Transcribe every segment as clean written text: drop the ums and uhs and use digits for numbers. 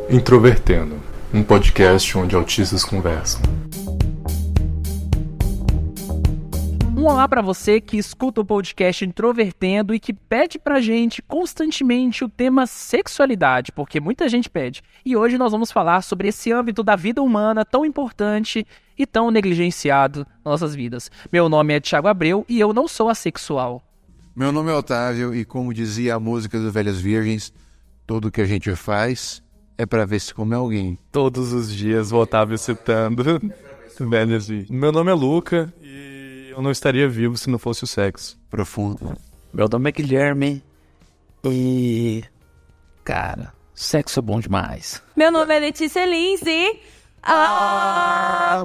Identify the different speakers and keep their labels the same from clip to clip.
Speaker 1: Introvertendo, um podcast onde autistas conversam.
Speaker 2: Um olá para você que escuta o podcast Introvertendo e que pede pra gente constantemente o tema sexualidade, porque muita gente pede. E hoje nós vamos falar sobre esse âmbito da vida humana tão importante e tão negligenciado nas nossas vidas. Meu nome é Thiago Abreu e eu não sou assexual.
Speaker 3: Meu nome é Otávio e, como dizia a música do Velhas Virgens, tudo que a gente faz é pra ver se come alguém.
Speaker 1: Todos os dias o Otávio citando velhas virgens. Meu nome é Luca e eu não estaria vivo se não fosse o sexo.
Speaker 3: Profundo.
Speaker 4: Meu nome é Guilherme e... cara, sexo é bom demais.
Speaker 5: Meu nome é Letícia Lins e...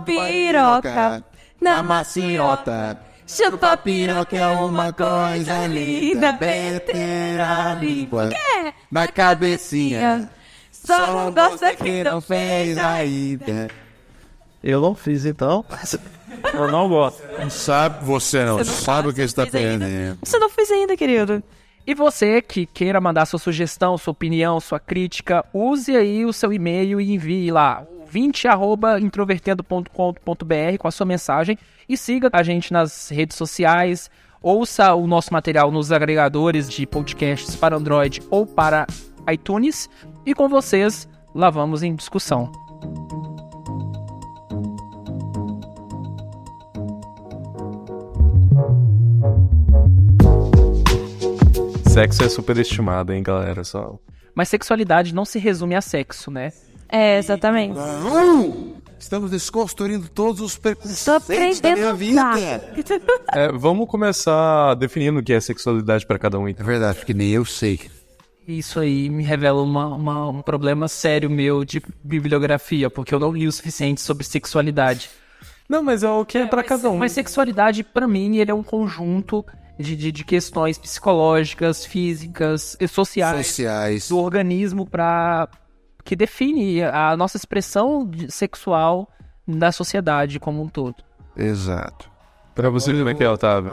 Speaker 5: piroca na maciota. Chupa piroca é uma coisa linda. Meter a língua na cabecinha. Só não gosta que não fez ainda.
Speaker 4: Eu não fiz, então. Eu não gosto.
Speaker 3: Você não sabe o que está perdendo.
Speaker 5: Você não fez ainda, querido.
Speaker 2: E você que queira mandar sua sugestão, sua opinião, sua crítica, use aí o seu e-mail e envie lá 20@introvertendo.com.br com a sua mensagem e siga a gente nas redes sociais, ouça o nosso material nos agregadores de podcasts para Android ou para iTunes e com vocês, lá vamos em discussão.
Speaker 1: Sexo é superestimado, hein, galera?
Speaker 2: Mas sexualidade não se resume a sexo, né?
Speaker 5: É, exatamente.
Speaker 3: Estamos desconstruindo todos os
Speaker 5: Tô
Speaker 3: preconceitos da minha vida.
Speaker 1: Vamos começar definindo o que é sexualidade para cada um.
Speaker 3: É verdade, porque nem eu sei.
Speaker 2: Isso aí me revela um problema sério meu de bibliografia, porque eu não li o suficiente sobre sexualidade.
Speaker 1: Não, mas é o que é para cada um.
Speaker 2: Mas sexualidade, pra mim, ele é um conjunto de questões psicológicas, físicas e sociais do organismo que define a nossa expressão sexual da sociedade como um todo.
Speaker 3: Exato.
Speaker 1: Para você, como é que é, Otávio?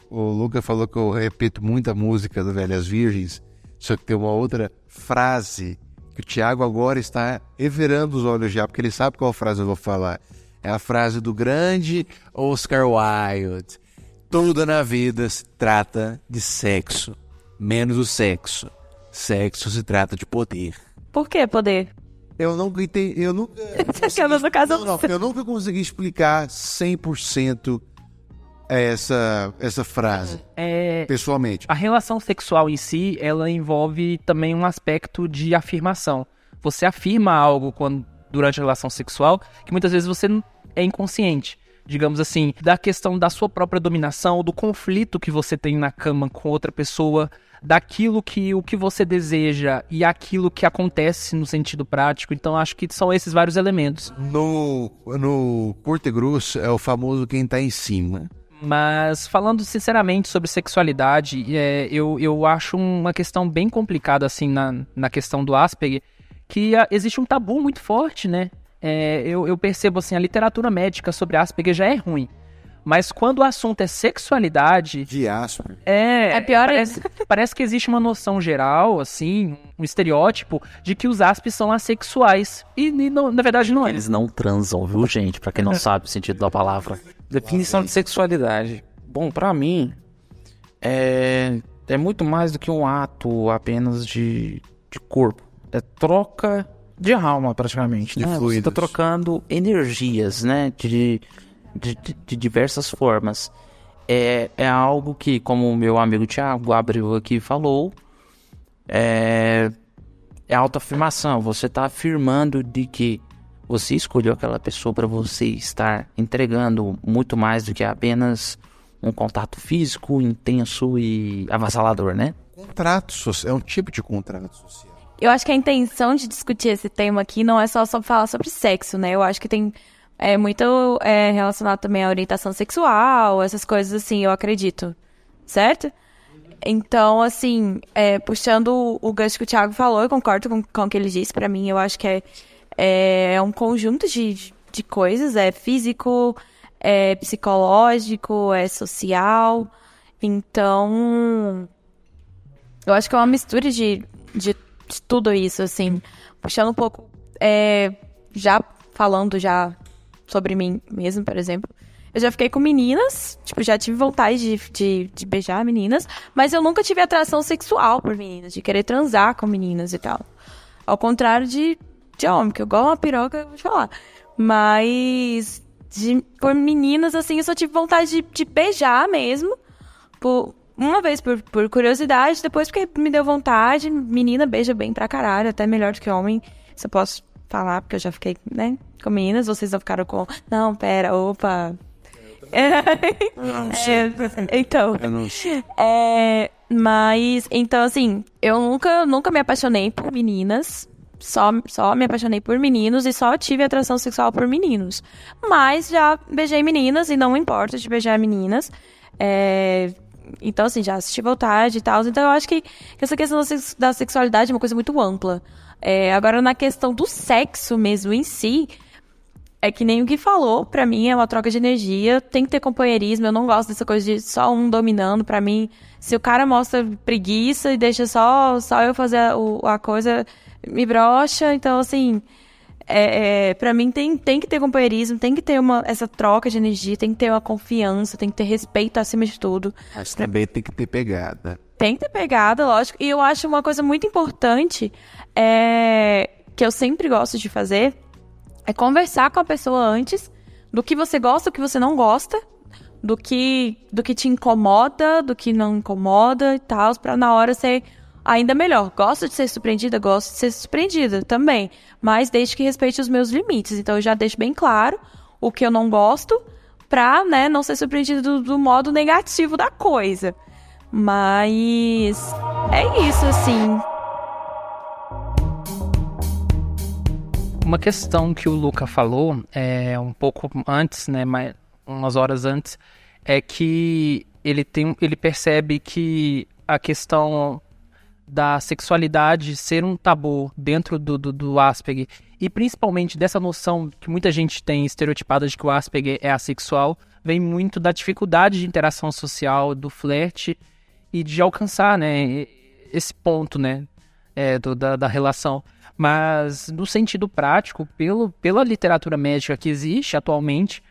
Speaker 3: O Luca falou que eu repito muita música do Velhas Virgens, só que tem uma outra frase que o Thiago agora está revirando os olhos já, porque ele sabe qual frase eu vou falar. É a frase do grande Oscar Wilde. Tudo na vida se trata de sexo, menos o sexo. Sexo se trata de poder.
Speaker 5: Por que poder?
Speaker 3: Eu nunca entendi, eu nunca consegui explicar 100% essa frase, pessoalmente.
Speaker 2: A relação sexual em si, ela envolve também um aspecto de afirmação. Você afirma algo durante a relação sexual que muitas vezes você é inconsciente. Digamos assim, da questão da sua própria dominação, do conflito que você tem na cama com outra pessoa, daquilo que o que você deseja e aquilo que acontece no sentido prático. Então acho que são esses vários elementos.
Speaker 3: No curto e grosso é o famoso quem tá em cima.
Speaker 2: Mas falando sinceramente sobre sexualidade, eu acho uma questão bem complicada assim na questão do Asperger, que existe um tabu muito forte, né? Eu percebo assim, a literatura médica sobre Asperger já é ruim. Mas quando o assunto é sexualidade...
Speaker 3: De Asperger.
Speaker 5: É pior.
Speaker 2: Parece que existe uma noção geral, assim, um estereótipo de que os Aspes são assexuais. E não, na verdade não é.
Speaker 4: Eles não transam, viu, gente? Pra quem não sabe o sentido da palavra. Definição de sexualidade. Bom, pra mim, é muito mais do que um ato apenas de corpo. É troca de alma, praticamente.
Speaker 3: De fluidos.
Speaker 4: Você tá trocando energias, né? De diversas formas. É algo que, como o meu amigo Thiago Abreu aqui falou, é autoafirmação. Você tá afirmando de que você escolheu aquela pessoa para você estar entregando muito mais do que apenas um contato físico intenso e avassalador, né?
Speaker 3: Contrato social, é um tipo de contrato social.
Speaker 5: Eu acho que a intenção de discutir esse tema aqui não é só falar sobre sexo, né? Eu acho que tem muito relacionado também à orientação sexual, essas coisas assim, eu acredito. Certo? Então, assim, puxando o gancho que o Thiago falou, eu concordo com o que ele disse. Pra mim, eu acho que é um conjunto de de coisas, é físico, é psicológico, é social. Então, eu acho que é uma mistura de tudo isso, assim. Puxando um pouco, já falando já sobre mim mesmo, por exemplo. Eu já fiquei com meninas, tipo, já tive vontade de beijar meninas, mas eu nunca tive atração sexual por meninas, de querer transar com meninas e tal. Ao contrário de homem, que eu gosto de uma piroca, eu vou te falar. Mas por meninas, assim, eu só tive vontade de beijar mesmo. Uma vez por curiosidade, depois porque me deu vontade. Menina beija bem pra caralho, até melhor do que homem. Isso eu posso falar, porque eu já fiquei, né, com meninas. Vocês não ficaram com... Não, pera, opa... Então,
Speaker 3: Eu não sei.
Speaker 5: mas, então, assim, eu nunca me apaixonei por meninas, só me apaixonei por meninos e só tive atração sexual por meninos. Mas já beijei meninas e não importa de beijar meninas. Então, assim, já assisti vontade e tal. Então, eu acho que essa questão da sexualidade é uma coisa muito ampla. Agora, na questão do sexo mesmo em si, é que nem o Gui falou, pra mim é uma troca de energia, tem que ter companheirismo, eu não gosto dessa coisa de só um dominando. Pra mim, se o cara mostra preguiça e deixa só eu fazer a coisa, me brocha. Então, assim, pra mim tem que ter companheirismo, tem que ter essa troca de energia, tem que ter uma confiança, tem que ter respeito acima de tudo.
Speaker 3: Mas também tem que ter pegada.
Speaker 5: Tem que ter pegada, lógico. E eu acho uma coisa muito importante, que eu sempre gosto de fazer, é conversar com a pessoa antes do que você gosta, do que você não gosta, do que te incomoda, do que não incomoda e tal, pra na hora ser ainda melhor. Gosto de ser surpreendida? Gosto de ser surpreendida também, mas desde que respeite os meus limites. Então eu já deixo bem claro o que eu não gosto pra, né, não ser surpreendida do modo negativo da coisa. Mas é isso, assim.
Speaker 2: Uma questão que o Luca falou, um pouco antes, né, umas horas antes, é que ele percebe que a questão da sexualidade ser um tabu dentro do Asperger, e principalmente dessa noção que muita gente tem estereotipada de que o Asperger é assexual, vem muito da dificuldade de interação social, do flerte e de alcançar, né, esse ponto, né, da relação. Mas, no sentido prático, pela literatura médica que existe atualmente,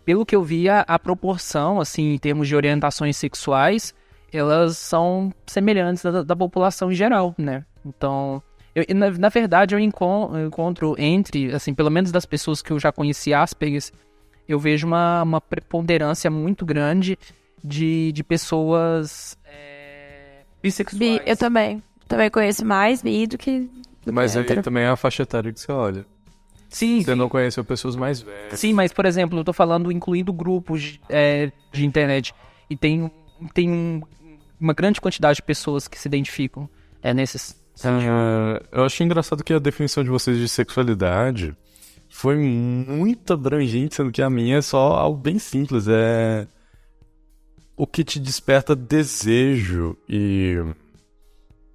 Speaker 2: pelo que eu via, a proporção, assim, em termos de orientações sexuais, elas são semelhantes da população em geral, né? Então, na verdade, eu encontro entre, assim, pelo menos das pessoas que eu já conheci Asperger, eu vejo uma preponderância muito grande de pessoas bissexuais.
Speaker 5: Eu também conheço mais bi do que...
Speaker 1: Mas aí também é a faixa etária que você olha.
Speaker 2: Sim.
Speaker 1: Você não conheceu pessoas mais velhas.
Speaker 2: Sim, mas, por exemplo, eu tô falando incluindo grupos de internet. E tem uma grande quantidade de pessoas que se identificam nesses...
Speaker 1: Eu acho engraçado que a definição de vocês de sexualidade foi muito abrangente, sendo que a minha é só algo bem simples. É o que te desperta desejo e...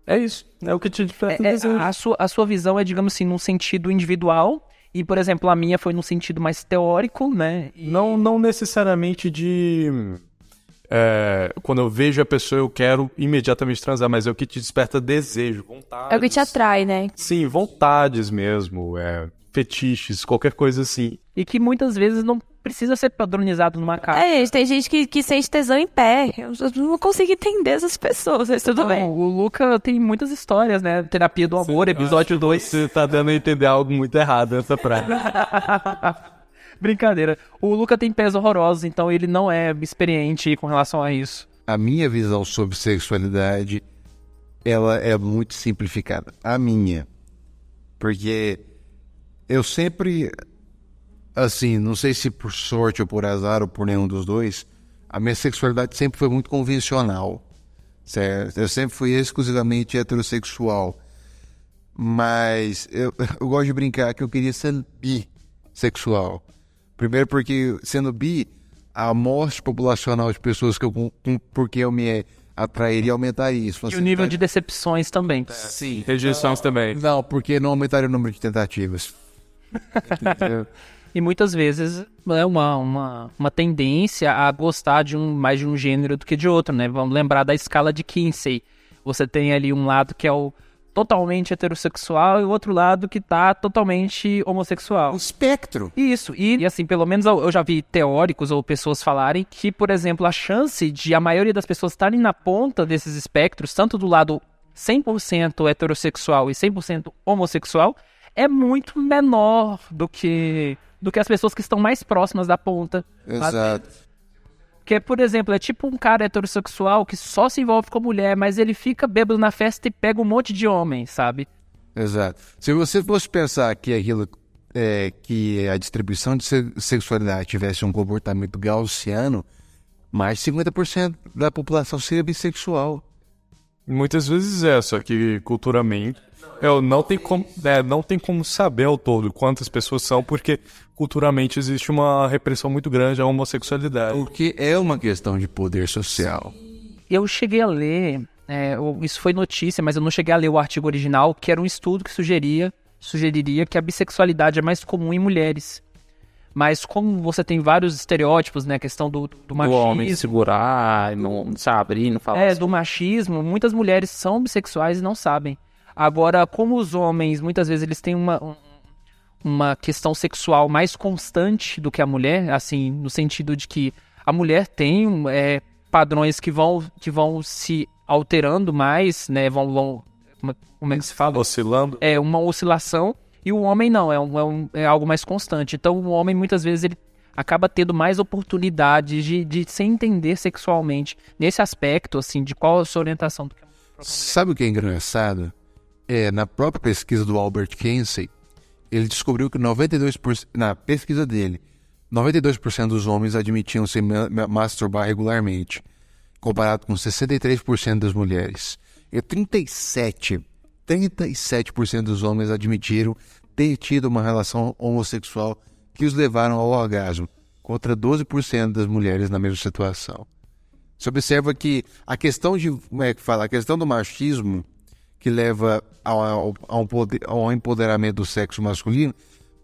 Speaker 1: É isso, é o que te desperta desejo.
Speaker 2: A sua visão é, digamos assim, num sentido individual. E, por exemplo, a minha foi num sentido mais teórico, né?
Speaker 1: Não necessariamente de... quando eu vejo a pessoa, eu quero imediatamente transar, mas é o que te desperta desejo, vontades.
Speaker 5: É o que te atrai, né?
Speaker 1: Sim, vontades mesmo, fetiches, qualquer coisa assim.
Speaker 2: E que muitas vezes não precisa ser padronizado numa casa.
Speaker 5: Gente, tem gente que sente tesão em pé. Eu não consigo entender essas pessoas, mas tudo bem.
Speaker 2: O Luca tem muitas histórias, né? Terapia do Amor, episódio 2.
Speaker 1: Você tá dando a entender algo muito errado nessa prática.
Speaker 2: Brincadeira. O Luca tem pés horrorosos, então ele não é experiente com relação a isso.
Speaker 3: A minha visão sobre sexualidade, ela é muito simplificada. A minha. Porque eu sempre, assim, não sei se por sorte ou por azar ou por nenhum dos dois, a minha sexualidade sempre foi muito convencional, certo? Eu sempre fui exclusivamente heterossexual. Mas eu gosto de brincar que eu queria ser bissexual. Primeiro porque, sendo bi, a amostra populacional de pessoas porque eu me atrairia aumentaria.
Speaker 2: E o nível de decepções também.
Speaker 1: Sim. Rejeições também.
Speaker 3: Não, porque não aumentaria o número de tentativas. Entendeu?
Speaker 2: E muitas vezes é uma tendência a gostar mais de um gênero do que de outro, né? Vamos lembrar da escala de Kinsey. Você tem ali um lado que é o totalmente heterossexual e o outro lado que tá totalmente homossexual.
Speaker 3: O espectro.
Speaker 2: Isso, e assim, pelo menos eu já vi teóricos ou pessoas falarem que, por exemplo, a chance de a maioria das pessoas estarem na ponta desses espectros, tanto do lado 100% heterossexual e 100% homossexual, é muito menor do que as pessoas que estão mais próximas da ponta.
Speaker 3: Exato.
Speaker 2: Porque, por exemplo, é tipo um cara heterossexual que só se envolve com mulher, mas ele fica bêbado na festa e pega um monte de homem, sabe?
Speaker 3: Exato. Se você fosse pensar que aquilo que a distribuição de sexualidade tivesse um comportamento gaussiano, mais de 50% da população seria bissexual.
Speaker 1: Muitas vezes só que culturalmente não tem como saber ao todo quantas pessoas são, porque culturalmente existe uma repressão muito grande à homossexualidade.
Speaker 3: Porque é uma questão de poder social.
Speaker 2: Eu cheguei a ler, isso foi notícia, mas eu não cheguei a ler o artigo original, que era um estudo que sugeriria que a bissexualidade é mais comum em mulheres. Mas como você tem vários estereótipos, né, a questão do machismo...
Speaker 4: O homem segurar, não se abrir, não falar.
Speaker 2: do machismo, muitas mulheres são bissexuais e não sabem. Agora, como os homens, muitas vezes eles têm uma questão sexual mais constante do que a mulher, assim, no sentido de que a mulher tem padrões que vão se alterando mais, né, como é que se fala?
Speaker 1: Oscilando.
Speaker 2: É uma oscilação, e o homem não, é algo mais constante. Então o homem, muitas vezes, ele acaba tendo mais oportunidades de se entender sexualmente, nesse aspecto, assim, de qual a sua orientação do que a própria mulher.
Speaker 3: Sabe o que é engraçado? Na própria pesquisa do Albert Kinsey, ele descobriu que 92%, na pesquisa dele, 92% dos homens admitiam se masturbar regularmente, comparado com 63% das mulheres. E 37% dos homens admitiram ter tido uma relação homossexual que os levaram ao orgasmo, contra 12% das mulheres na mesma situação. Você observa que a questão a questão do machismo, que leva ao empoderamento do sexo masculino,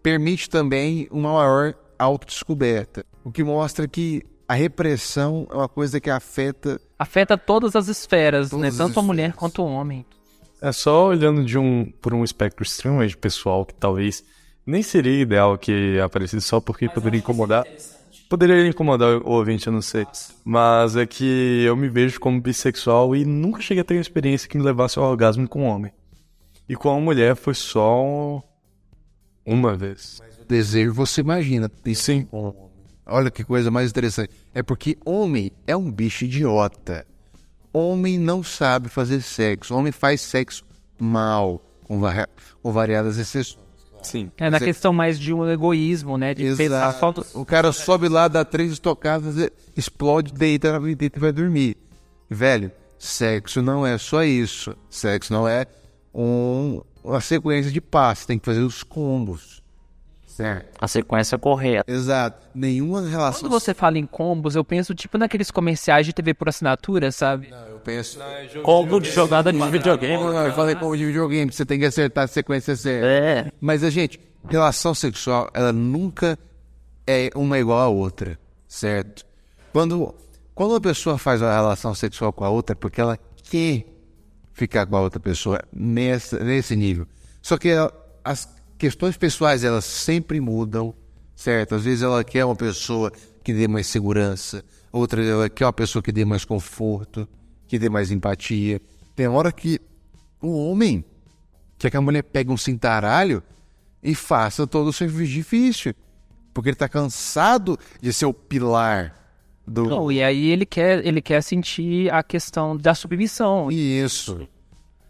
Speaker 3: permite também uma maior autodescoberta, o que mostra que a repressão é uma coisa que afeta
Speaker 2: todas as esferas, né?
Speaker 3: Todas as
Speaker 2: Tanto a mulher
Speaker 3: esferas.
Speaker 2: quanto o homem.
Speaker 1: É só olhando por um espectro extremamente pessoal, que talvez nem seria ideal que aparecesse só porque poderia incomodar. Poderia incomodar o ouvinte, eu não sei. Mas é que eu me vejo como bissexual e nunca cheguei a ter uma experiência que me levasse ao orgasmo com um homem. E com uma mulher foi só uma vez.
Speaker 3: desejo, você imagina.
Speaker 1: Sim.
Speaker 3: Olha que coisa mais interessante. É porque homem é um bicho idiota. Homem não sabe fazer sexo. Homem faz sexo mal, com variadas exceções.
Speaker 1: Sim.
Speaker 2: É na questão mais de um egoísmo, né? De pensar só do...
Speaker 3: O cara sobe lá, dá 3 estocadas, explode, deita e vai dormir. Velho, sexo não é só isso. Sexo não é uma sequência de passos. Tem que fazer os combos. Certo?
Speaker 4: A sequência correta.
Speaker 3: Exato. Nenhuma relação...
Speaker 2: Quando você fala em combos, eu penso tipo naqueles comerciais de TV por assinatura, sabe?
Speaker 3: Eu penso...
Speaker 4: Combo de jogada de videogame.
Speaker 3: Eu falei como de videogame, você tem que acertar a sequência certa.
Speaker 4: É.
Speaker 3: Mas, gente, relação sexual, ela nunca é uma igual à outra, certo? Quando uma pessoa faz uma relação sexual com a outra, é porque ela quer ficar com a outra pessoa nesse nível. Só que as questões pessoais, elas sempre mudam, certo? Às vezes ela quer uma pessoa que dê mais segurança, outra ela quer uma pessoa que dê mais conforto, que dê mais empatia. Tem hora que o homem quer que a mulher pegue um cintaralho e faça todo o serviço difícil, porque ele tá cansado de ser o pilar do...
Speaker 2: Não, e aí ele quer sentir a questão da submissão,
Speaker 3: Isso.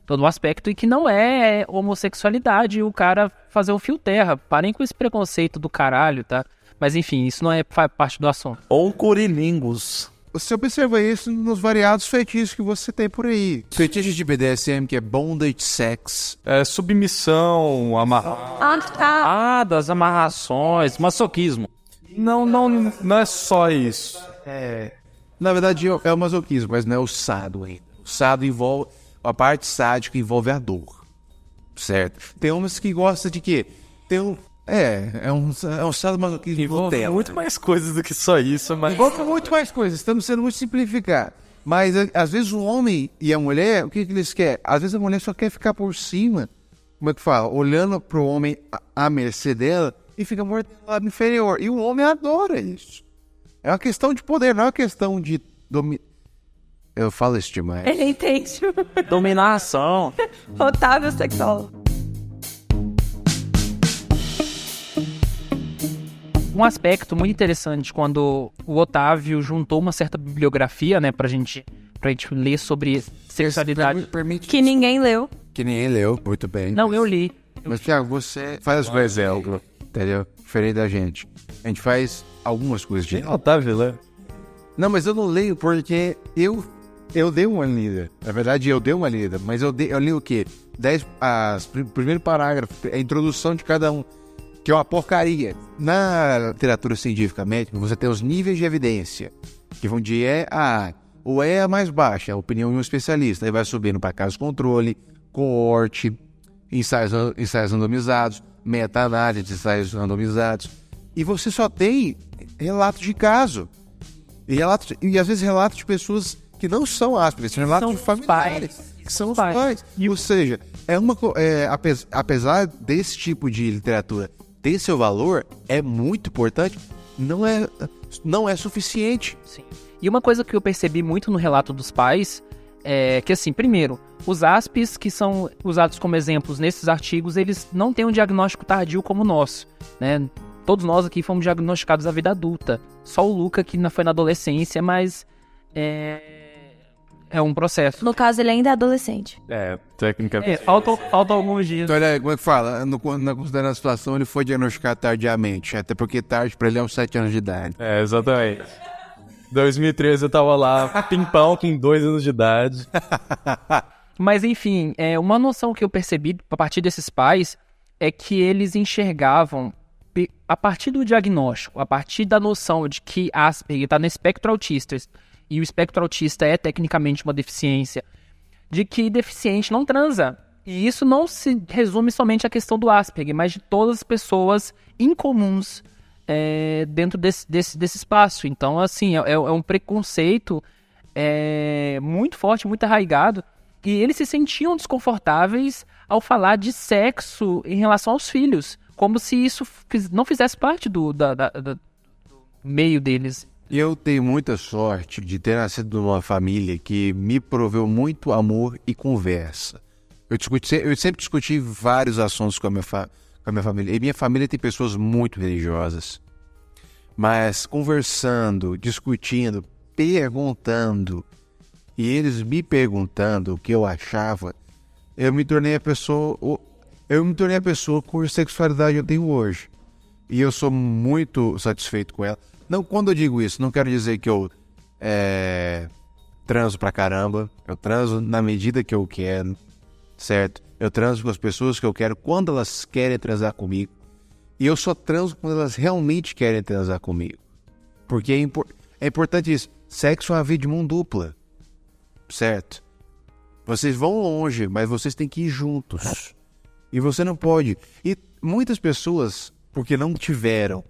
Speaker 2: todo o aspecto, e que não é homossexualidade o cara fazer o fio terra. Parem com esse preconceito do caralho, tá? Mas enfim, isso não é parte do assunto.
Speaker 4: Ou curilingus.
Speaker 3: Você observa isso nos variados feitiços que você tem por aí. Fetiche de BDSM, que é bondage sex.
Speaker 1: É submissão, amarrar.
Speaker 5: Ah, tá.
Speaker 4: Ah, das amarrações, masoquismo.
Speaker 1: Não é só isso.
Speaker 3: Na verdade, é o masoquismo, mas não é o sado ainda. O sado envolve... A parte sádica envolve a dor. Certo? Tem homens que gostam de quê? É um sadomasoquismo
Speaker 1: Envolve
Speaker 3: Nutella.
Speaker 1: muito mais coisas do que só isso, mas...
Speaker 3: Envolve muito mais coisas, estamos sendo muito simplificados. Mas, às vezes, o homem e a mulher, o que eles querem? Às vezes a mulher só quer ficar por cima, como é que fala? Olhando pro homem à mercê dela e fica mordendo o lado inferior. E o homem adora isso. É uma questão de poder, não é uma questão de Eu falo isso demais.
Speaker 5: Ele entende.
Speaker 2: Dominação.
Speaker 5: Otávio sexólogo.
Speaker 2: Um aspecto muito interessante quando o Otávio juntou uma certa bibliografia, né, pra gente ler sobre sexualidade.
Speaker 3: Permite
Speaker 5: Que ninguém leu.
Speaker 3: que ninguém leu, muito bem.
Speaker 2: Não, eu li.
Speaker 3: Mas, Thiago, você faz o exemplo, entendeu? Diferente da gente. A gente faz algumas coisas de...
Speaker 1: Otávio, né?
Speaker 3: Não, mas eu não leio porque eu dei uma lida. Na verdade, eu dei uma lida. Mas eu li o quê? Primeiro parágrafo, a introdução de cada um. Que é uma porcaria. Na literatura científica médica, você tem os níveis de evidência. Que vão de E a A. O E é a mais baixa, a opinião de um especialista. Aí vai subindo para caso controle, coorte, ensaios randomizados, meta-análise de ensaios randomizados. E você só tem relatos de caso. E às vezes relatos de pessoas que não são Asperger, são relatos de familiares. Que são os pais. Ou seja, apesar desse tipo de literatura ter seu valor, é muito importante, não é suficiente.
Speaker 2: Sim. E uma coisa que eu percebi muito no relato dos pais é que, assim, primeiro, os ASPs que são usados como exemplos nesses artigos, eles não têm um diagnóstico tardio como o nosso, né? Todos nós aqui fomos diagnosticados na vida adulta. Só o Luca que foi na adolescência, mas é um processo.
Speaker 5: No caso, ele ainda é adolescente.
Speaker 1: Tecnicamente.
Speaker 2: Faltam alguns dias.
Speaker 3: Então, olha, como é que fala? Considerando a situação, ele foi diagnosticado tardiamente, até porque tarde para ele é uns 7 anos de idade.
Speaker 1: Exatamente. 2013 eu tava lá, pimpão, com 2 anos de idade.
Speaker 2: Mas, enfim, uma noção que eu percebi a partir desses pais é que eles enxergavam, a partir do diagnóstico, a partir da noção de que Asperger está no espectro autista, e o espectro autista é tecnicamente uma deficiência, de que deficiente não transa. E isso não se resume somente à questão do Asperger, mas de todas as pessoas incomuns dentro desse espaço. Então, assim, é um preconceito muito forte, muito arraigado, e eles se sentiam desconfortáveis ao falar de sexo em relação aos filhos, como se isso não fizesse parte do meio deles.
Speaker 3: Eu tenho muita sorte de ter nascido numa família que me proveu muito amor e conversa. Eu sempre discuti vários assuntos com a minha família. E minha família tem pessoas muito religiosas. Mas conversando, discutindo, perguntando, e eles me perguntando o que eu achava, eu me tornei a pessoa com sexualidade eu tenho hoje. E eu sou muito satisfeito com ela. Não, quando eu digo isso, não quero dizer que eu transo pra caramba. Eu transo na medida que eu quero, certo? Eu transo com as pessoas que eu quero quando elas querem transar comigo. E eu só transo quando elas realmente querem transar comigo. Porque é importante isso. Sexo é uma via de mão dupla, certo? Vocês vão longe, mas vocês têm que ir juntos. E você não pode. E muitas pessoas, porque não tiveram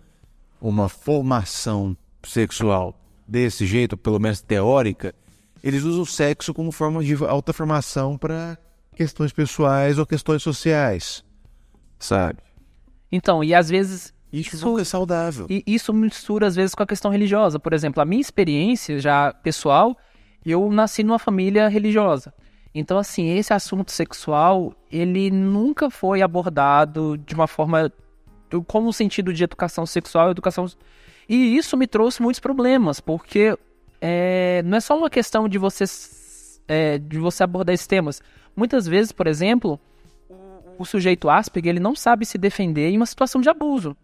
Speaker 3: uma formação sexual desse jeito, pelo menos teórica, eles usam o sexo como forma de alta formação para questões pessoais ou questões sociais, sabe?
Speaker 2: Então, e às vezes
Speaker 3: Isso não é saudável.
Speaker 2: E isso mistura às vezes com a questão religiosa. Por exemplo, a minha experiência já pessoal, eu nasci numa família religiosa. Então, assim, esse assunto sexual, ele nunca foi abordado de uma forma como o sentido de educação sexual, E isso me trouxe muitos problemas, porque não é só uma questão de você abordar esses temas. Muitas vezes, por exemplo, o sujeito Asperger, ele não sabe se defender em uma situação de abuso.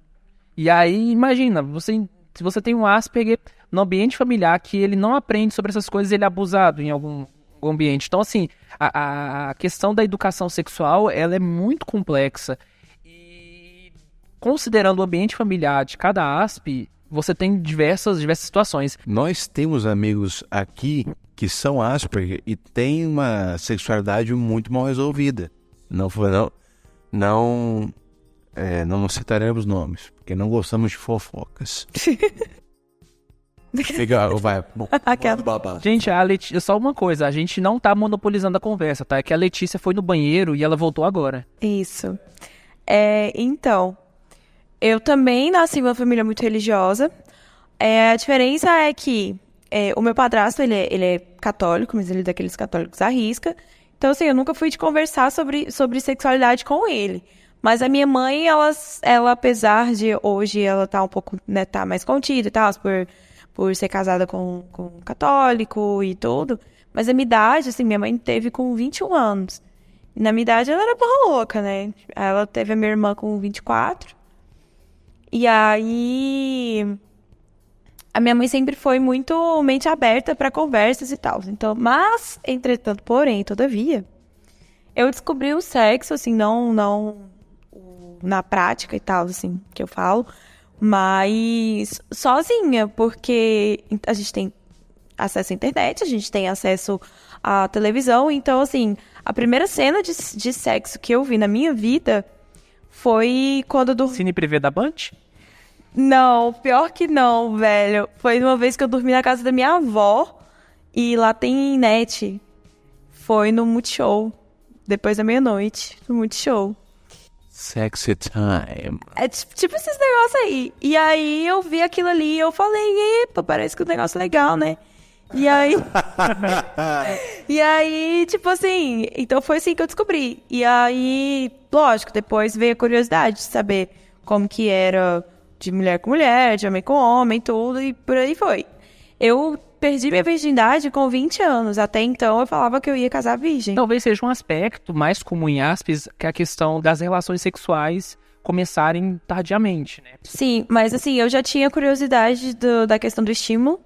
Speaker 2: E aí, imagina, se você tem um Asperger no ambiente familiar que ele não aprende sobre essas coisas, ele é abusado em algum ambiente. Então, assim, a questão da educação sexual, ela é muito complexa. E considerando o ambiente familiar de cada ASP, você tem diversas situações.
Speaker 3: Nós temos amigos aqui que são Asperger e têm uma sexualidade muito mal resolvida. Não citaremos nomes, porque não gostamos de fofocas. Legal, vai. Bom,
Speaker 5: Aquela.
Speaker 3: babá.
Speaker 2: Gente, a Letícia, só uma coisa, a gente não tá monopolizando a conversa, tá? É que a Letícia foi no banheiro e ela voltou agora.
Speaker 5: Isso. Então, eu também nasci em uma família muito religiosa. A diferença é que o meu padrasto, ele é católico, mas ele é daqueles católicos à risca. Então, assim, eu nunca fui de conversar sobre sexualidade com ele. Mas a minha mãe, ela apesar de hoje ela tá um pouco, né, tá mais contida e tal, por ser casada com um católico e tudo. Mas a minha idade, assim, minha mãe teve com 21 anos. E na minha idade ela era porra louca, né? Ela teve a minha irmã com 24. E aí a minha mãe sempre foi muito mente aberta para conversas e tal. Então, mas, entretanto, porém, todavia, eu descobri o sexo, assim, não na prática e tal, assim, que eu falo, mas sozinha, porque a gente tem acesso à internet, a gente tem acesso à televisão, então, assim, a primeira cena de sexo que eu vi na minha vida foi quando eu dormi.
Speaker 2: Cine privê da Band?
Speaker 5: Não, pior que não, velho. Foi uma vez que eu dormi na casa da minha avó e lá tem net. Foi no Multishow, depois da meia-noite, no Multishow.
Speaker 3: Sexy time.
Speaker 5: É tipo esses negócios aí. E aí eu vi aquilo ali e eu falei, epa, parece que o negócio é legal, né? E aí... E aí, tipo assim... Então foi assim que eu descobri. E aí, lógico, depois veio a curiosidade de saber como que era de mulher com mulher, de homem com homem, tudo, e por aí foi. Eu perdi minha virgindade com 20 anos. Até então eu falava que eu ia casar virgem.
Speaker 2: Talvez seja um aspecto mais comum em aspas, que é a questão das relações sexuais começarem tardiamente, né?
Speaker 5: Sim, mas assim, eu já tinha curiosidade da questão do estímulo.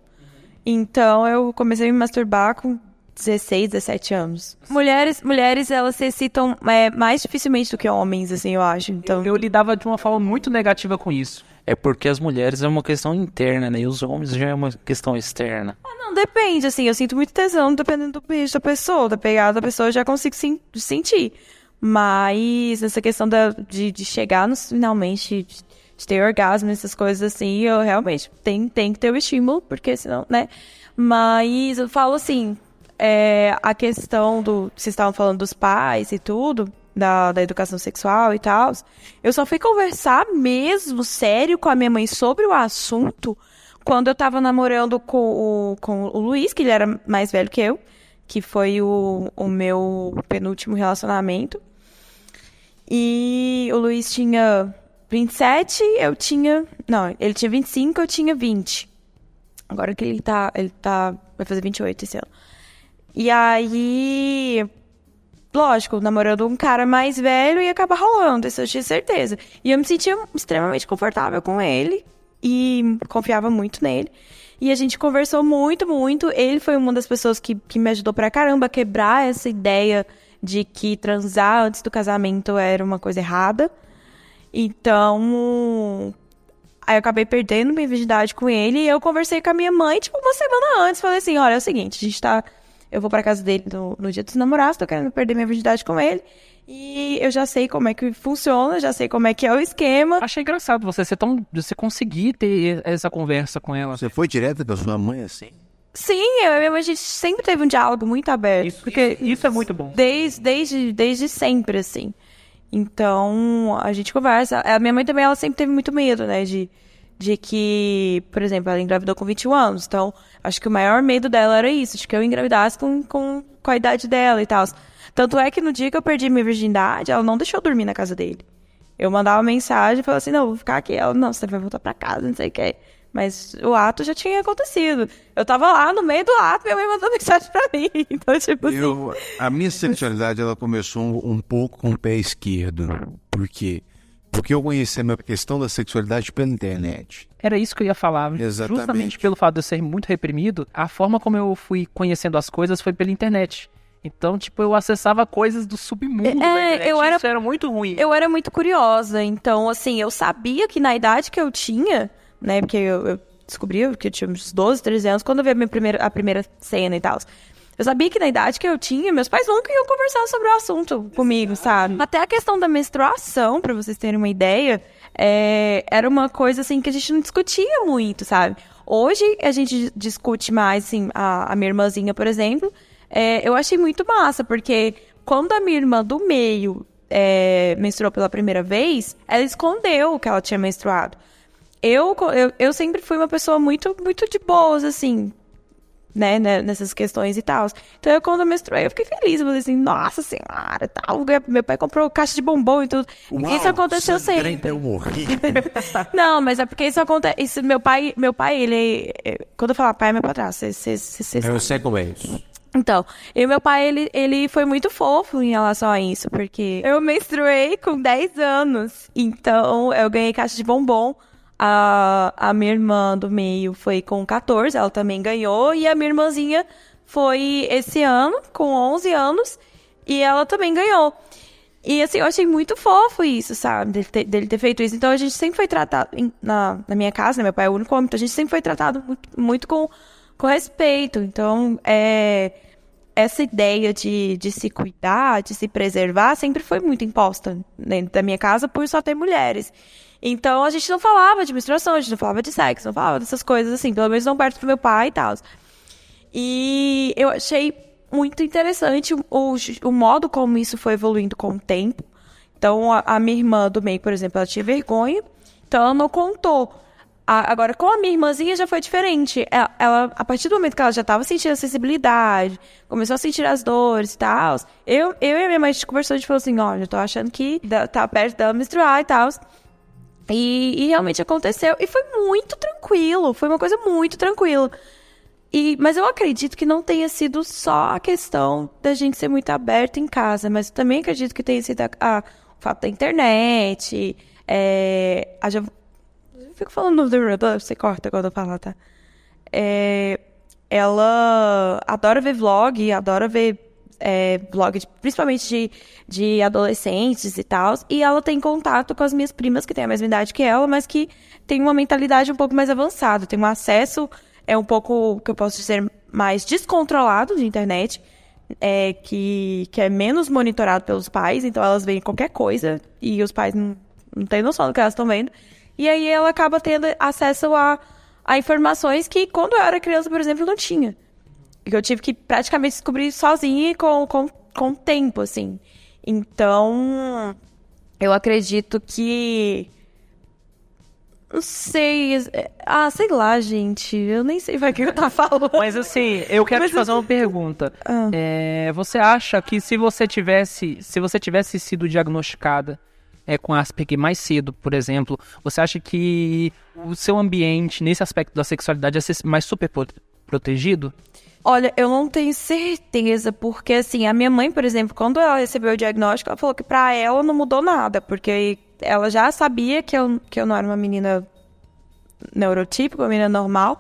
Speaker 5: Então eu comecei a me masturbar com 16, 17 anos. Mulheres elas se excitam mais dificilmente do que homens, assim, eu acho. Então,
Speaker 2: Eu lidava de uma forma muito negativa com isso.
Speaker 4: É porque as mulheres é uma questão interna, né? E os homens já é uma questão externa.
Speaker 5: não, depende, assim, eu sinto muito tesão dependendo do beijo da pessoa, da pegada da pessoa, eu já consigo sentir. Mas essa questão de chegar finalmente, de ter orgasmo, essas coisas assim, eu realmente tenho que ter o estímulo, porque senão, né? Mas eu falo assim, a questão vocês estavam falando dos pais e tudo, da educação sexual e tal, eu só fui conversar mesmo, sério, com a minha mãe sobre o assunto quando eu tava namorando com o Luiz, que ele era mais velho que eu, que foi o meu penúltimo relacionamento. E o Luiz tinha 27, eu tinha... Não, ele tinha 25, eu tinha 20. Agora que ele vai fazer 28 esse ano. E aí... Lógico, namorando um cara mais velho ia acabar rolando, isso eu tinha certeza. E eu me sentia extremamente confortável com ele e confiava muito nele. E a gente conversou muito, muito. Ele foi uma das pessoas que me ajudou pra caramba a quebrar essa ideia de que transar antes do casamento era uma coisa errada. Então, aí eu acabei perdendo minha virgindade com ele e eu conversei com a minha mãe, tipo, uma semana antes. Falei assim, olha, é o seguinte, eu vou pra casa dele no dia dos namorados, tô querendo perder minha virgindade com ele. E eu já sei como é que funciona, já sei como é que é o esquema.
Speaker 2: Achei engraçado você conseguir ter essa conversa com ela.
Speaker 3: Você foi direto pra sua mãe assim?
Speaker 5: Sim, eu e minha mãe, a gente sempre teve um diálogo muito aberto.
Speaker 2: Isso é muito bom.
Speaker 5: Desde sempre, assim. Então, a gente conversa. A minha mãe também, ela sempre teve muito medo, né? De que, por exemplo, ela engravidou com 21 anos. Então, acho que o maior medo dela era isso, de que eu engravidasse com a idade dela e tal. Tanto é que no dia que eu perdi minha virgindade, ela não deixou eu dormir na casa dele. Eu mandava mensagem e falava assim, não, vou ficar aqui. Ela, não, você vai voltar pra casa, não sei o que. Mas o ato já tinha acontecido. Eu tava lá no meio do ato, minha mãe mandou mensagem pra mim. Então, tipo assim...
Speaker 3: A minha sexualidade, ela começou um pouco com o pé esquerdo. Por quê? Porque eu conheci a minha questão da sexualidade pela internet.
Speaker 2: Era isso que eu ia falar.
Speaker 3: Exatamente.
Speaker 2: Justamente pelo fato de eu ser muito reprimido, a forma como eu fui conhecendo as coisas foi pela internet. Então, tipo, eu acessava coisas do submundo da internet. Isso era muito ruim.
Speaker 5: Eu era muito curiosa. Então, assim, eu sabia que na idade que eu tinha, né, porque eu descobri que eu tinha uns 12, 13 anos, quando eu vi a primeira cena e tal. Eu sabia que na idade que eu tinha, meus pais nunca iam conversar sobre o assunto comigo, sabe? Até a questão da menstruação, pra vocês terem uma ideia, era uma coisa, assim, que a gente não discutia muito, sabe? Hoje a gente discute mais, assim, a minha irmãzinha, por exemplo, eu achei muito massa, porque quando a minha irmã do meio menstruou pela primeira vez, ela escondeu que ela tinha menstruado. Eu sempre fui uma pessoa muito, muito de boas, assim, né, nessas questões e tal. Então, quando eu menstruei, eu fiquei feliz. Eu falei assim, nossa senhora, tal. Meu pai comprou caixa de bombom e tudo. Isso aconteceu sempre.
Speaker 3: Eu morri.
Speaker 5: Não, mas é porque isso acontece. Meu pai, ele... Quando eu falar pai, é meu padrasto.
Speaker 3: Eu sei como é isso.
Speaker 5: Então, meu pai, ele foi muito fofo em relação a isso, porque eu menstruei com 10 anos. Então, eu ganhei caixa de bombom. A minha irmã do meio foi com 14, ela também ganhou. E a minha irmãzinha foi esse ano, com 11 anos, e ela também ganhou. E assim, eu achei muito fofo isso, sabe? Dele ter feito isso. Então a gente sempre foi tratado, na minha casa, né? Meu pai é o único homem, então a gente sempre foi tratado muito com respeito. Então, essa ideia de se cuidar, de se preservar, sempre foi muito imposta dentro da minha casa por só ter mulheres. Então, a gente não falava de menstruação, a gente não falava de sexo, não falava dessas coisas assim, pelo menos não perto do meu pai e tal. E eu achei muito interessante o modo como isso foi evoluindo com o tempo. Então, a minha irmã do meio, por exemplo, ela tinha vergonha, então ela não contou. Agora, com a minha irmãzinha já foi diferente. Ela, a partir do momento que ela já estava sentindo a sensibilidade, começou a sentir as dores e tal, eu e a minha mãe, a gente conversou, a gente falou assim, ó, já tô achando que tá perto dela menstruar e tal. E realmente aconteceu. E foi muito tranquilo. Foi uma coisa muito tranquila. Mas eu acredito que não tenha sido só a questão da gente ser muito aberto em casa. Mas eu também acredito que tenha sido o fato da internet. Eu fico falando do você corta quando eu falar, tá? Ela adora ver vlog, adora ver blog, principalmente de adolescentes e tal, e ela tem contato com as minhas primas que têm a mesma idade que ela, mas que tem uma mentalidade um pouco mais avançada, tem um acesso um pouco, que eu posso dizer, mais descontrolado de internet, que é menos monitorado pelos pais, então elas veem qualquer coisa e os pais não têm noção do que elas estão vendo, e aí ela acaba tendo acesso a informações que quando eu era criança, por exemplo, não tinha. Que eu tive que praticamente descobrir sozinha e com o tempo, assim. Então, eu acredito que... Não sei... sei lá, gente. Eu nem sei o que eu tava falando.
Speaker 2: Mas assim, eu quero te fazer uma pergunta. Você acha que se você tivesse sido diagnosticada com Asperger mais cedo, por exemplo, você acha que o seu ambiente, nesse aspecto da sexualidade, ia ser mais super protegido?
Speaker 5: Olha, eu não tenho certeza, porque assim, a minha mãe, por exemplo, quando ela recebeu o diagnóstico, ela falou que pra ela não mudou nada, porque ela já sabia que eu não era uma menina neurotípica, uma menina normal,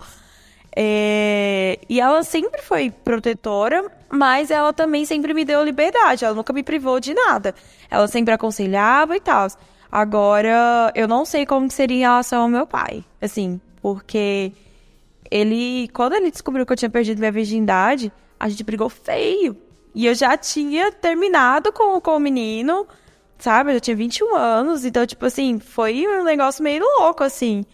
Speaker 5: e ela sempre foi protetora, mas ela também sempre me deu liberdade, ela nunca me privou de nada, ela sempre aconselhava e tal. Agora, eu não sei como seria em relação ao meu pai, assim, porque... quando ele descobriu que eu tinha perdido minha virgindade, a gente brigou feio. E eu já tinha terminado com o menino, sabe? Eu já tinha 21 anos, então, tipo assim, foi um negócio meio louco, assim.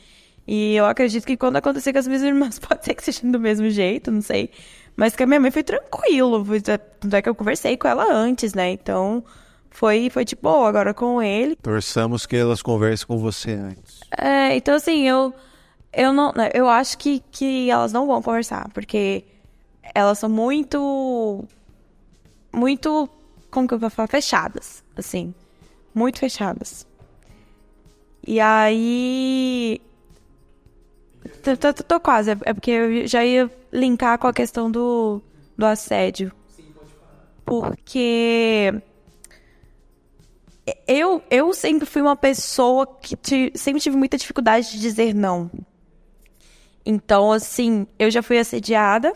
Speaker 5: E eu acredito que quando acontecer com as minhas irmãs, pode ser que seja do mesmo jeito, não sei. Mas que a minha mãe foi tranquilo, tanto é que eu conversei com ela antes, né? Então, foi de boa. Agora com ele...
Speaker 3: Torçamos que elas conversem com você antes.
Speaker 5: Então assim, eu acho que elas não vão conversar, porque elas são muito, como que eu vou falar? Fechadas, assim, muito fechadas. E aí, tô quase, é porque eu já ia linkar com a questão do assédio. Sim, pode falar. Porque eu sempre fui uma pessoa que sempre tive muita dificuldade de dizer não. Então, assim, eu já fui assediada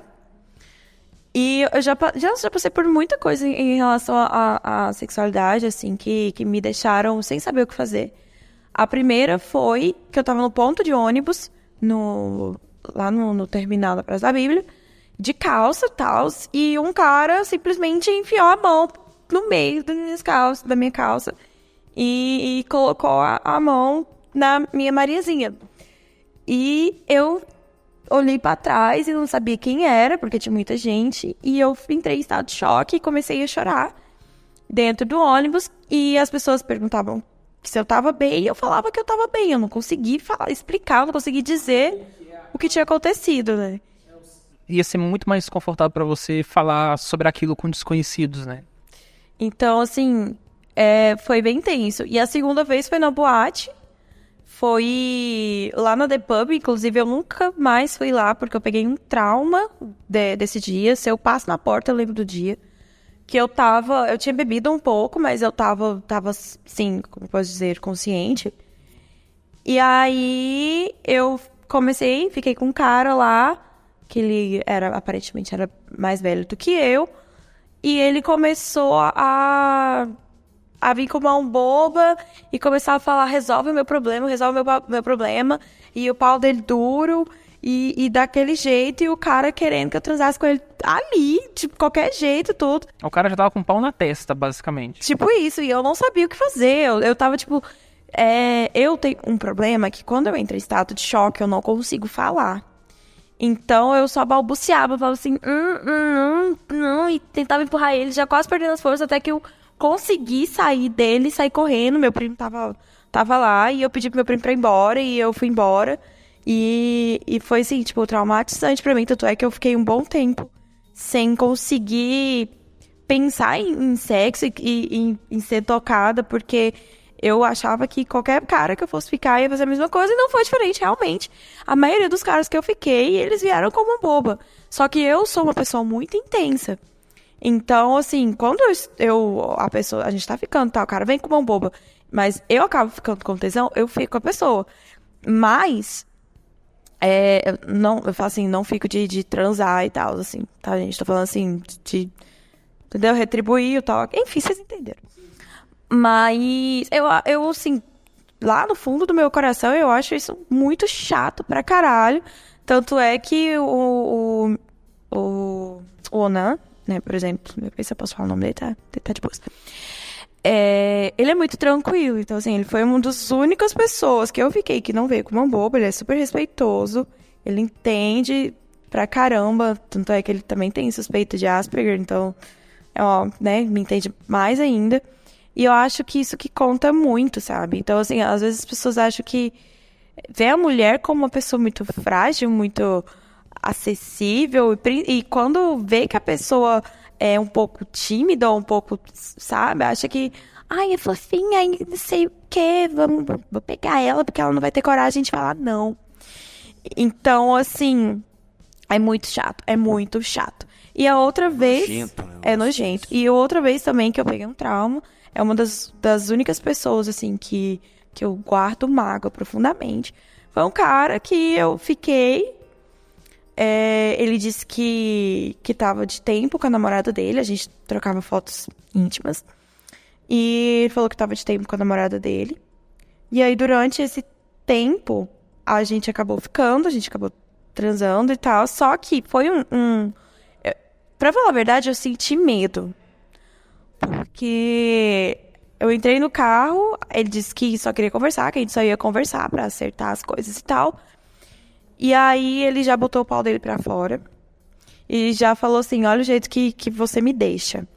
Speaker 5: e eu já passei por muita coisa em relação à sexualidade, assim, que me deixaram sem saber o que fazer. A primeira foi que eu tava no ponto de ônibus, lá no terminal da Praça da Bíblia, de calça e tal, e um cara simplesmente enfiou a mão no meio da minha calça e colocou a mão na minha Mariazinha. E eu olhei pra trás e não sabia quem era, porque tinha muita gente, e eu entrei em estado de choque e comecei a chorar dentro do ônibus, e as pessoas perguntavam se eu tava bem, e eu falava que eu tava bem, eu não consegui explicar, eu não consegui dizer o que tinha acontecido, né?
Speaker 2: Ia ser muito mais confortável pra você falar sobre aquilo com desconhecidos, né?
Speaker 5: Então, assim, foi bem tenso. E a segunda vez foi na boate, foi lá na The Pub, inclusive eu nunca mais fui lá, porque eu peguei um trauma desse dia. Se eu passo na porta, eu lembro do dia. Que eu tinha bebido um pouco, mas eu tava sim, como posso dizer, consciente. E aí eu fiquei com um cara lá, que ele aparentemente era mais velho do que eu, e ele começou a vir com mão boba e começar a falar, resolve o meu problema, e o pau dele duro, e daquele jeito, e o cara querendo que eu transasse com ele ali, tipo, qualquer jeito, tudo.
Speaker 2: O cara já tava com um pau na testa, basicamente.
Speaker 5: Tipo isso, e eu não sabia o que fazer, eu tava, tipo... eu tenho um problema que quando eu entro em estado de choque, eu não consigo falar. Então, eu só balbuciava, falava assim, não, e tentava empurrar ele, já quase perdendo as forças, até que eu consegui sair dele, sair correndo, meu primo tava lá, e eu pedi pro meu primo pra ir embora, e eu fui embora, e foi assim, tipo, traumatizante pra mim, tanto é que eu fiquei um bom tempo sem conseguir pensar em sexo e em ser tocada, porque eu achava que qualquer cara que eu fosse ficar ia fazer a mesma coisa, e não foi diferente, realmente. A maioria dos caras que eu fiquei, eles vieram como boba. Só que eu sou uma pessoa muito intensa. Então, assim, quando a gente tá ficando, tá, o cara vem com mão boba, mas eu acabo ficando com tesão, eu fico com a pessoa. Mas, eu falo assim, não fico de transar e tal, assim, tá, gente? Tô falando assim, entendeu? Retribuir e tal. Enfim, vocês entenderam. Mas eu, assim, lá no fundo do meu coração, eu acho isso muito chato pra caralho. Tanto é que o Onan, né, por exemplo, não sei se eu posso falar o nome dele, tá de boa. Ele é muito tranquilo, então, assim, ele foi uma das únicas pessoas que eu fiquei que não veio com uma boba, ele é super respeitoso, ele entende pra caramba, tanto é que ele também tem suspeita de Asperger, então, né, me entende mais ainda. E eu acho que isso que conta muito, sabe? Então, assim, às vezes as pessoas acham que vê a mulher como uma pessoa muito frágil, muito acessível, e quando vê que a pessoa é um pouco tímida ou um pouco, sabe? Acha que, ai, é fofinha, ai, não sei o quê, vou pegar ela porque ela não vai ter coragem de falar não. Então, assim, é muito chato, é muito chato. E a outra vez...
Speaker 3: Nojento, né?
Speaker 5: É nojento. E a outra vez também que eu peguei um trauma, é uma das únicas pessoas, assim, que eu guardo mágoa profundamente. Foi um cara que eu fiquei... ele disse que tava de tempo com a namorada dele. A gente trocava fotos íntimas. E ele falou que tava de tempo com a namorada dele. E aí, durante esse tempo, a gente acabou ficando, a gente acabou transando e tal. Só que foi pra falar a verdade, eu senti medo. Porque eu entrei no carro, ele disse que só queria conversar, que a gente só ia conversar pra acertar as coisas e tal. E aí ele já botou o pau dele pra fora. E já falou assim, olha o jeito que você me deixa.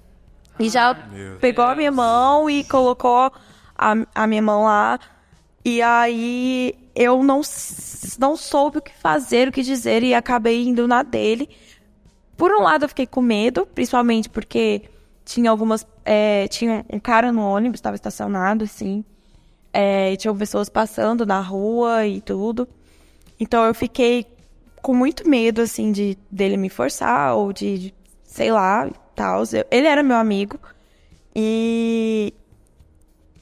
Speaker 5: E já pegou a minha mão e colocou a minha mão lá. E aí eu não soube o que fazer, o que dizer, e acabei indo na dele. Por um lado eu fiquei com medo, principalmente porque tinha tinha um cara no ônibus, estava estacionado, assim. E tinham pessoas passando na rua e tudo. Então eu fiquei com muito medo, assim, dele me forçar ou de sei lá, tal. Ele era meu amigo e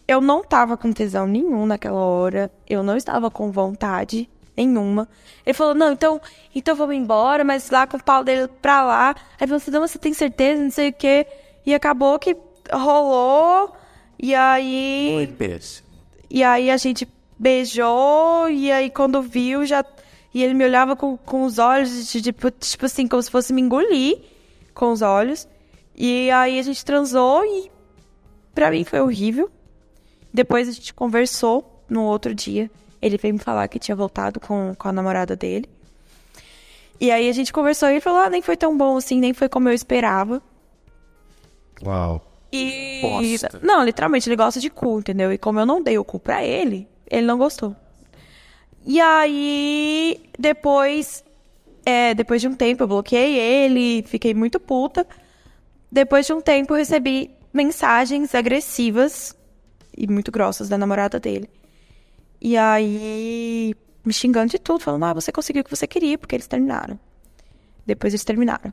Speaker 5: eu não tava com tesão nenhum naquela hora. Eu não estava com vontade nenhuma. Ele falou, não, então vamos embora, mas lá com o pau dele pra lá. Aí falou assim, não, você tem certeza, não sei o quê. E acabou que rolou, e aí...
Speaker 3: Foi péssimo.
Speaker 5: E aí a gente beijou, e aí quando viu, já... E ele me olhava com os olhos, tipo assim, como se fosse me engolir com os olhos. E aí a gente transou e pra mim foi horrível. Depois a gente conversou no outro dia. Ele veio me falar que tinha voltado com a namorada dele. E aí a gente conversou e ele falou, nem foi tão bom assim, nem foi como eu esperava.
Speaker 3: Uau.
Speaker 5: E...
Speaker 1: Bosta.
Speaker 5: Não, literalmente, ele gosta de cu, entendeu? E como eu não dei o cu pra ele, ele não gostou. E aí, depois de um tempo, eu bloqueei ele, fiquei muito puta. Depois de um tempo, eu recebi mensagens agressivas e muito grossas da namorada dele. E aí, me xingando de tudo, falando, você conseguiu o que você queria, porque eles terminaram. Depois eles terminaram.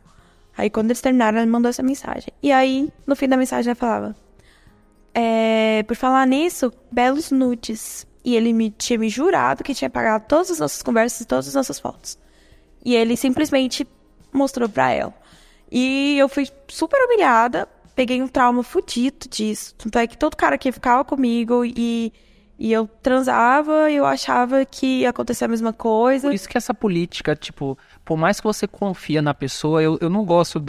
Speaker 5: Aí, quando eles terminaram, ela me mandou essa mensagem. E aí, no fim da mensagem, ela falava, por falar nisso, belos nudes. E ele tinha me jurado que tinha apagado todas as nossas conversas e todas as nossas fotos. E ele simplesmente mostrou pra ela. E eu fui super humilhada, peguei um trauma fudido disso. Tanto é que todo cara que ficava comigo e eu transava, eu achava que ia acontecer a mesma coisa.
Speaker 2: Por isso que essa política, tipo, por mais que você confia na pessoa, eu não gosto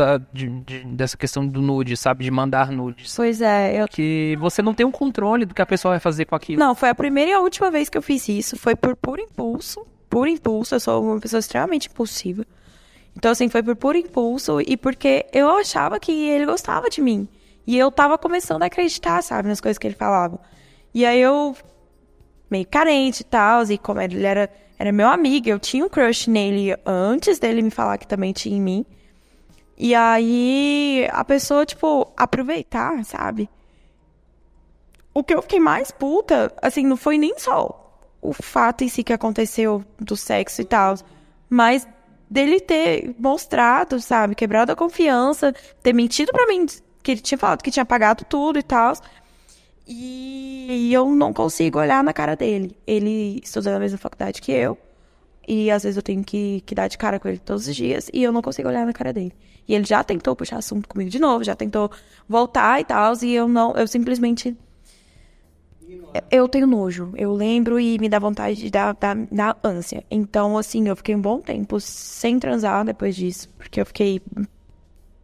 Speaker 2: dessa questão do nude, sabe? De mandar nudes.
Speaker 5: Pois é,
Speaker 2: Que você não tem um controle do que a pessoa vai fazer com aquilo.
Speaker 5: Não, foi a primeira e a última vez que eu fiz isso. Foi por puro impulso. Puro impulso, eu sou uma pessoa extremamente impulsiva. Então, assim, foi por puro impulso e porque eu achava que ele gostava de mim. E eu tava começando a acreditar, sabe, nas coisas que ele falava. E aí eu, meio carente e tal, e como ele era meu amigo, eu tinha um crush nele antes dele me falar que também tinha em mim. E aí a pessoa, tipo, aproveitar, sabe? O que eu fiquei mais puta, assim, não foi nem só o fato em si que aconteceu do sexo e tal, mas dele ter mostrado, sabe, quebrado a confiança, ter mentido pra mim, que ele tinha falado que tinha apagado tudo e tal. E eu não consigo olhar na cara dele. Ele estuda na mesma faculdade que eu, e às vezes eu tenho que dar de cara com ele todos os dias, e eu não consigo olhar na cara dele. E ele já tentou puxar assunto comigo de novo, já tentou voltar e tal, e eu simplesmente... Eu tenho nojo, eu lembro e me dá vontade de dar ânsia. Então, assim, eu fiquei um bom tempo sem transar depois disso, porque eu fiquei,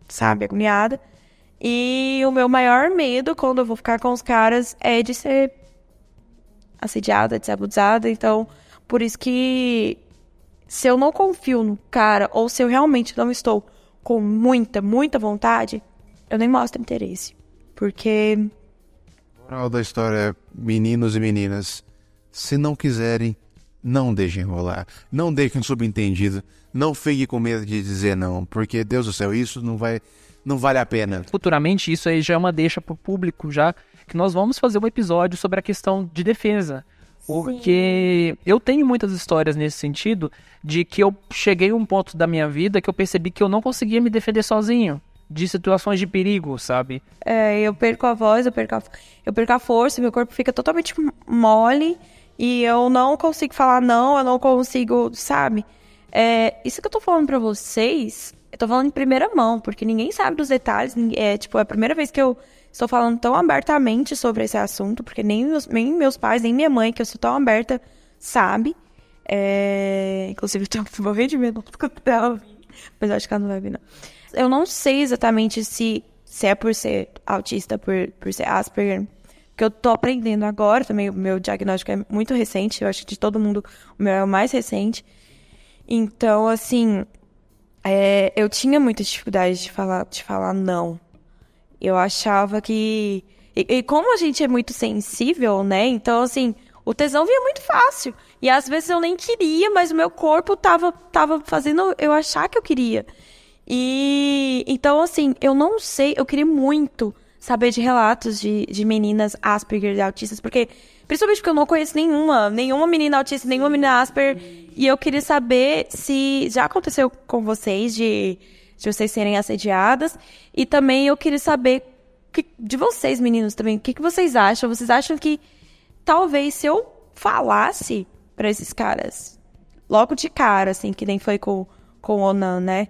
Speaker 5: sabe, agoniada. E o meu maior medo quando eu vou ficar com os caras é de ser assediada, de ser abusada. Então, por isso que se eu não confio no cara, ou se eu realmente não estou com muita, muita vontade, eu nem mostro interesse. Porque...
Speaker 3: Moral da história é, meninos e meninas, se não quiserem, não deixem rolar. Não deixem subentendido. Não fiquem com medo de dizer não, porque, Deus do céu, isso não vale a pena.
Speaker 2: Futuramente, isso aí já é uma deixa pro público, já que nós vamos fazer um episódio sobre a questão de defesa. Porque eu tenho muitas histórias nesse sentido, de que eu cheguei a um ponto da minha vida que eu percebi que eu não conseguia me defender sozinho de situações de perigo, sabe?
Speaker 5: Eu perco a voz, eu perco a força, meu corpo fica totalmente mole e eu não consigo falar não, eu não consigo, sabe? Isso que eu tô falando pra vocês, eu tô falando em primeira mão, porque ninguém sabe dos detalhes, é a primeira vez que eu estou falando tão abertamente sobre esse assunto, porque nem meus pais, nem minha mãe, que eu sou tão aberta, sabe? Inclusive, eu tô morrendo de medo dela vir, mas eu acho que ela não vai vir, não. Eu não sei exatamente se é por ser autista, por ser Asperger, porque eu tô aprendendo agora também, o meu diagnóstico é muito recente, eu acho que de todo mundo o meu é o mais recente. Então, assim, eu tinha muita dificuldade de falar não. Eu achava que... E como a gente é muito sensível, né? Então, assim, o tesão vinha muito fácil. E às vezes eu nem queria, mas o meu corpo tava fazendo eu achar que eu queria. E então, assim, eu não sei, eu queria muito saber de relatos de meninas Asperger e autistas, porque, principalmente porque eu não conheço nenhuma menina autista, nenhuma menina Asperger, e eu queria saber se já aconteceu com vocês de vocês serem assediadas, e também eu queria saber de vocês, meninos, também, o que vocês acham? Vocês acham que talvez se eu falasse pra esses caras, logo de cara, assim, que nem foi com o Onan, né?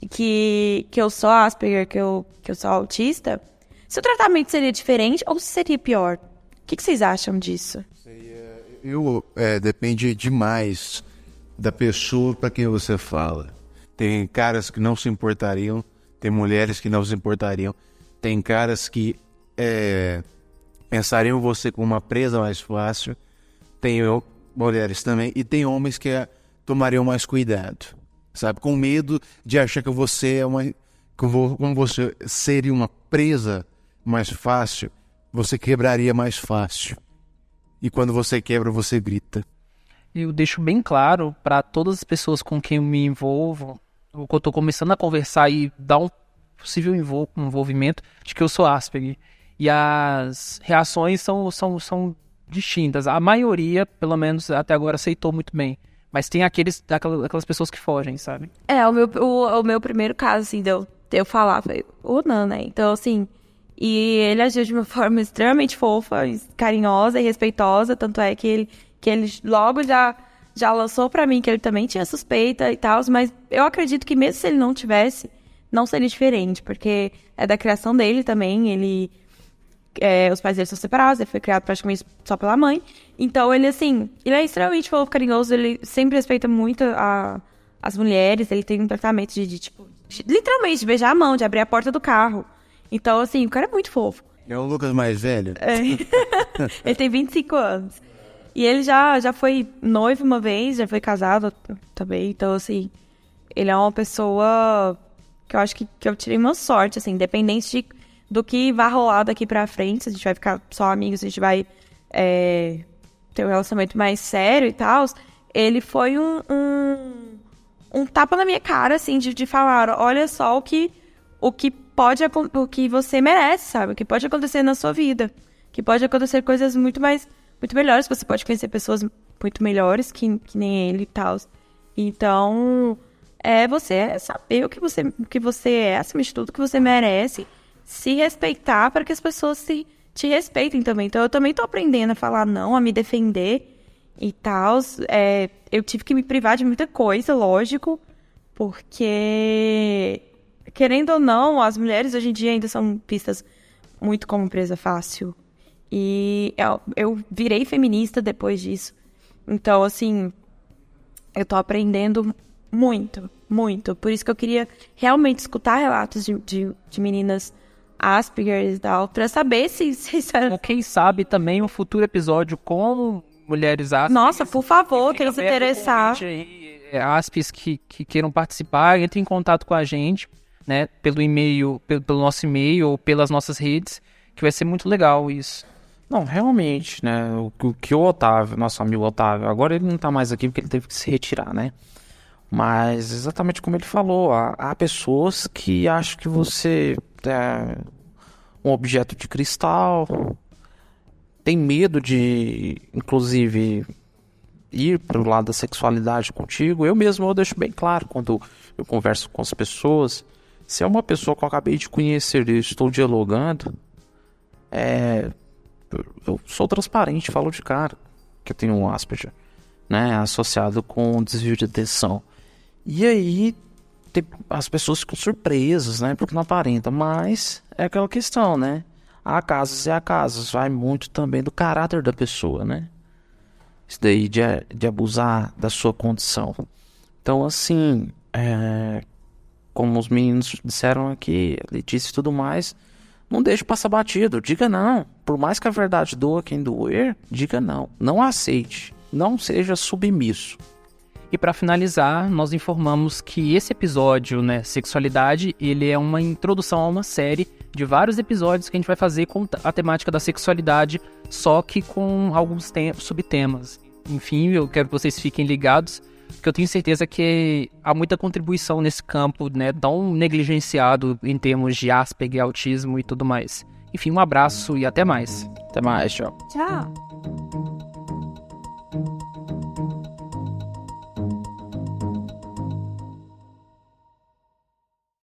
Speaker 5: Que eu sou Asperger, que eu sou autista, se o tratamento seria diferente ou se seria pior? O que vocês acham disso?
Speaker 3: Depende demais da pessoa para quem você fala. Tem caras que não se importariam, tem mulheres que não se importariam, tem caras que pensariam você como uma presa mais fácil, tem mulheres também, e tem homens que tomariam mais cuidado, sabe? Com medo de achar que você como você seria uma presa mais fácil, você quebraria mais fácil. E quando você quebra, você grita.
Speaker 2: Eu deixo bem claro para todas as pessoas com quem eu me envolvo, ou que eu tô começando a conversar e dar um possível envolvimento, de que eu sou Asperger. E as reações são distintas. A maioria, pelo menos até agora, aceitou muito bem. Mas tem aquelas pessoas que fogem, sabe?
Speaker 5: O meu primeiro caso, assim, de eu falar, foi o Nan, né? Então, assim, e ele agiu de uma forma extremamente fofa, carinhosa e respeitosa, tanto é que ele logo já lançou pra mim que ele também tinha suspeita e tal, mas eu acredito que mesmo se ele não tivesse, não seria diferente, porque é da criação dele também, os pais dele são separados, ele foi criado praticamente só pela mãe, então ele, assim, ele é extremamente fofo, carinhoso, ele sempre respeita muito as mulheres, ele tem um tratamento literalmente, de beijar a mão, de abrir a porta do carro, então, assim, o cara é muito fofo.
Speaker 3: É o Lucas mais velho?
Speaker 5: Ele tem 25 anos. E ele já foi noivo uma vez, já foi casado também. Então, assim, ele é uma pessoa que eu acho que eu tirei uma sorte, assim, independente do que vai rolar daqui pra frente. Se a gente vai ficar só amigos, a gente vai ter um relacionamento mais sério e tal. Ele foi um tapa na minha cara, assim, de falar, olha só o que você merece, sabe? O que pode acontecer na sua vida. Que pode acontecer coisas muito melhores, você pode conhecer pessoas muito melhores que nem ele e tal. Então, você saber o que você é, acima de tudo, o que você merece, se respeitar para que as pessoas te respeitem também. Então, eu também tô aprendendo a falar não, a me defender e tal. Eu tive que me privar de muita coisa, lógico, porque, querendo ou não, as mulheres hoje em dia ainda são vistas muito como presa fácil. E eu virei feminista depois disso. Então, assim, eu tô aprendendo muito, muito. Por isso que eu queria realmente escutar relatos de meninas Asperger e tal, pra saber se isso era...
Speaker 2: Ou quem sabe também um futuro episódio com mulheres Asperger.
Speaker 5: Nossa, por favor, quem se interessar.
Speaker 2: Aspes que queiram participar, entre em contato com a gente, né? Pelo e-mail, pelo nosso e-mail ou pelas nossas redes, que vai ser muito legal isso.
Speaker 4: Não, realmente, né, o que o Otávio, nosso amigo Otávio, agora ele não tá mais aqui porque ele teve que se retirar, né, mas exatamente como ele falou, há pessoas que acham que você é um objeto de cristal, tem medo de, inclusive, ir para o lado da sexualidade contigo. Eu deixo bem claro quando eu converso com as pessoas, se é uma pessoa que eu acabei de conhecer e estou dialogando, eu sou transparente, falo de cara que eu tenho um Asperger, né, associado com desvio de atenção. E aí as pessoas ficam surpresas, né, porque não aparenta, mas é aquela questão, né, há casos e há casos, vai muito também do caráter da pessoa, né, isso daí de abusar da sua condição. Então, assim, como os meninos disseram aqui, Letícia e tudo mais, não deixe passar batido, diga não. Por mais que a verdade doa quem doer, diga não. Não aceite, não seja submisso.
Speaker 2: E para finalizar, nós informamos que esse episódio, né, Sexualidade, ele é uma introdução a uma série de vários episódios que a gente vai fazer com a temática da sexualidade, só que com alguns subtemas. Enfim, eu quero que vocês fiquem ligados, porque eu tenho certeza que há muita contribuição nesse campo, né, tão negligenciado em termos de Asperger, autismo e tudo mais. Enfim, um abraço e até mais.
Speaker 4: Até mais, tchau.
Speaker 5: Tchau.